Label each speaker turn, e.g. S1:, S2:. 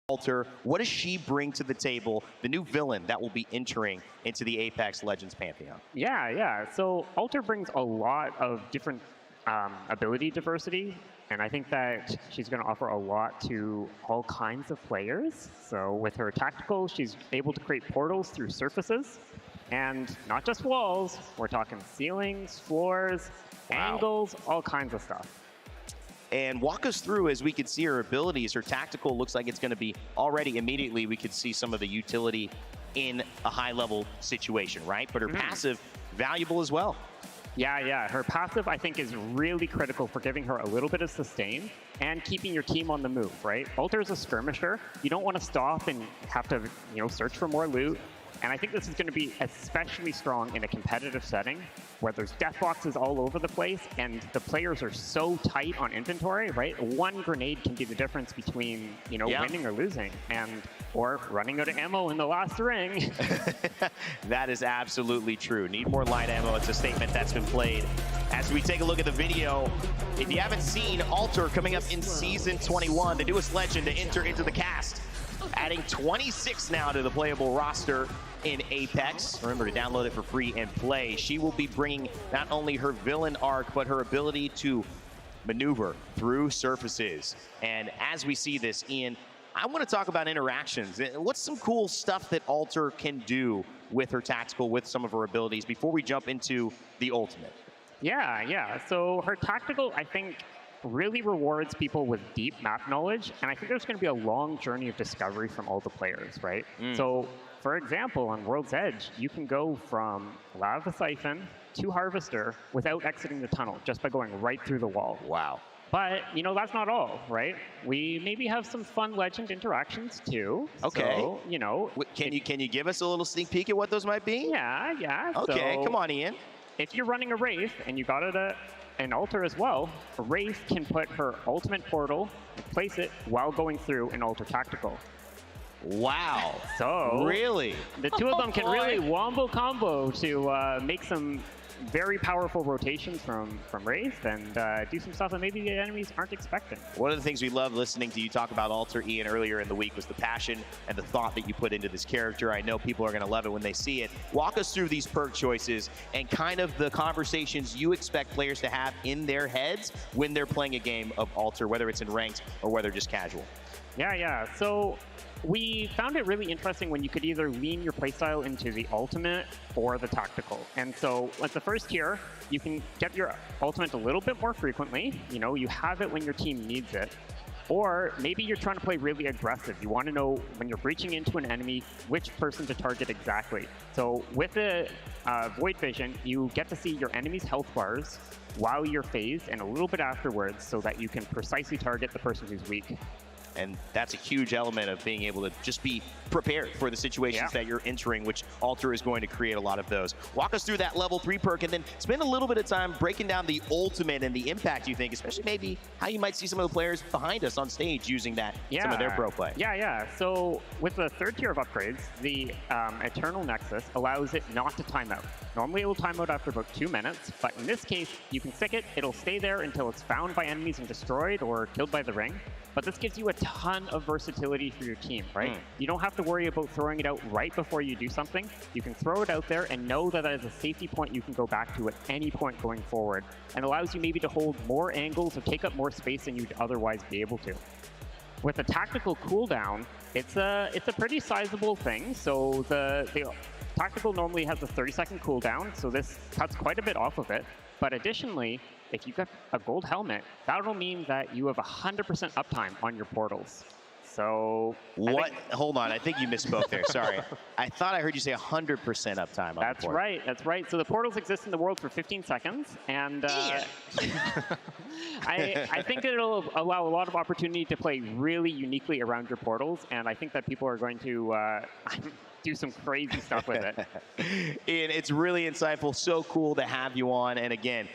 S1: Alter, what does she bring to the table, the new villain that will be entering into the Apex Legends Pantheon?
S2: Yeah. So Alter brings a lot of different ability diversity, and I think that she's going to offer a lot to all kinds of players. So with her tactical, she's able to create portals through surfaces, and not just walls. We're talking ceilings, floors, angles, all kinds of stuff.
S1: And walk us through, as we could see her abilities. Her tactical looks like it's going to be already immediately, we could see some of the utility in a high-level situation, right? But her passive, valuable as well.
S2: Yeah. Her passive, I think, is really critical for giving her a little bit of sustain and keeping your team on the move, right? Alter is a skirmisher. You don't want to stop and have to, search for more loot. And I think this is going to be especially strong in a competitive setting where there's death boxes all over the place and the players are so tight on inventory, right? One grenade can be the difference between, winning or losing, or running out of ammo in the last ring.
S1: That is absolutely true. Need more light ammo. It's a statement that's been played. As we take a look at the video, if you haven't seen Alter coming up in Season 21, the newest legend to enter into the cast, adding 26 now to the playable roster in Apex. Remember to download it for free and play. She will be bringing not only her villain arc, but her ability to maneuver through surfaces. And as we see this, Ian, I want to talk about interactions. What's some cool stuff that Alter can do with her tactical, with some of her abilities, before we jump into the ultimate?
S2: Yeah. So her tactical, I think, really rewards people with deep map knowledge, and I think there's going to be a long journey of discovery from all the players, right? So, for example, on World's Edge, you can go from Lava Siphon to Harvester without exiting the tunnel, just by going right through the wall.
S1: Wow.
S2: But, that's not all, right? We maybe have some fun legend interactions, too.
S1: Okay.
S2: So,
S1: Can you give us a little sneak peek at what those might be?
S2: Yeah.
S1: Okay,
S2: so,
S1: come on, Ian.
S2: if you're running a Wraith, and you got it an Alter as well, a Wraith can put her ultimate portal and place it while going through an Alter tactical.
S1: Wow.
S2: So
S1: really,
S2: the two of them can really wombo combo to make some very powerful rotations from Wraith and do some stuff that maybe the enemies aren't expecting.
S1: One of the things we love listening to you talk about Alter, Ian, earlier in the week was the passion and the thought that you put into this character. I know people are going to love it when they see it. Walk us through these perk choices and kind of the conversations you expect players to have in their heads when they're playing a game of Alter, whether it's in ranked or whether just casual.
S2: Yeah. So we found it really interesting when you could either lean your playstyle into the ultimate or the tactical. And so at the first tier, you can get your ultimate a little bit more frequently. You have it when your team needs it. Or maybe you're trying to play really aggressive. You want to know when you're breaching into an enemy, which person to target exactly. So with the Void Vision, you get to see your enemy's health bars while you're phased and a little bit afterwards so that you can precisely target the person who's weak.
S1: And that's a huge element of being able to just be prepared for the situations that you're entering, which Alter is going to create a lot of those. Walk us through that level 3 perk and then spend a little bit of time breaking down the ultimate and the impact you think, especially maybe how you might see some of the players behind us on stage using that, some of their pro play.
S2: Yeah. So with the third tier of upgrades, the Eternal Nexus allows it not to time out. Normally it will time out after about 2 minutes, but in this case, you can stick it, it'll stay there until it's found by enemies and destroyed or killed by the ring. But this gives you a ton of versatility for your team, right? You don't have to worry about throwing it out right before you do something. You can throw it out there and know that as a safety point you can go back to at any point going forward, and allows you maybe to hold more angles or take up more space than you'd otherwise be able to. With a tactical cooldown, it's a pretty sizable thing. So the tactical normally has a 30-second cooldown, so this cuts quite a bit off of it. But additionally, if you get a gold helmet, that'll mean that you have 100% uptime on your portals. So
S1: what? Hold on, I think you misspoke there. Sorry, I thought I heard you say 100% uptime.
S2: That's right. That's right. So the portals exist in the world for 15 seconds, and I think it'll allow a lot of opportunity to play really uniquely around your portals, and I think that people are going to do some crazy stuff with it.
S1: Ian, it's really insightful. So cool to have you on, and again,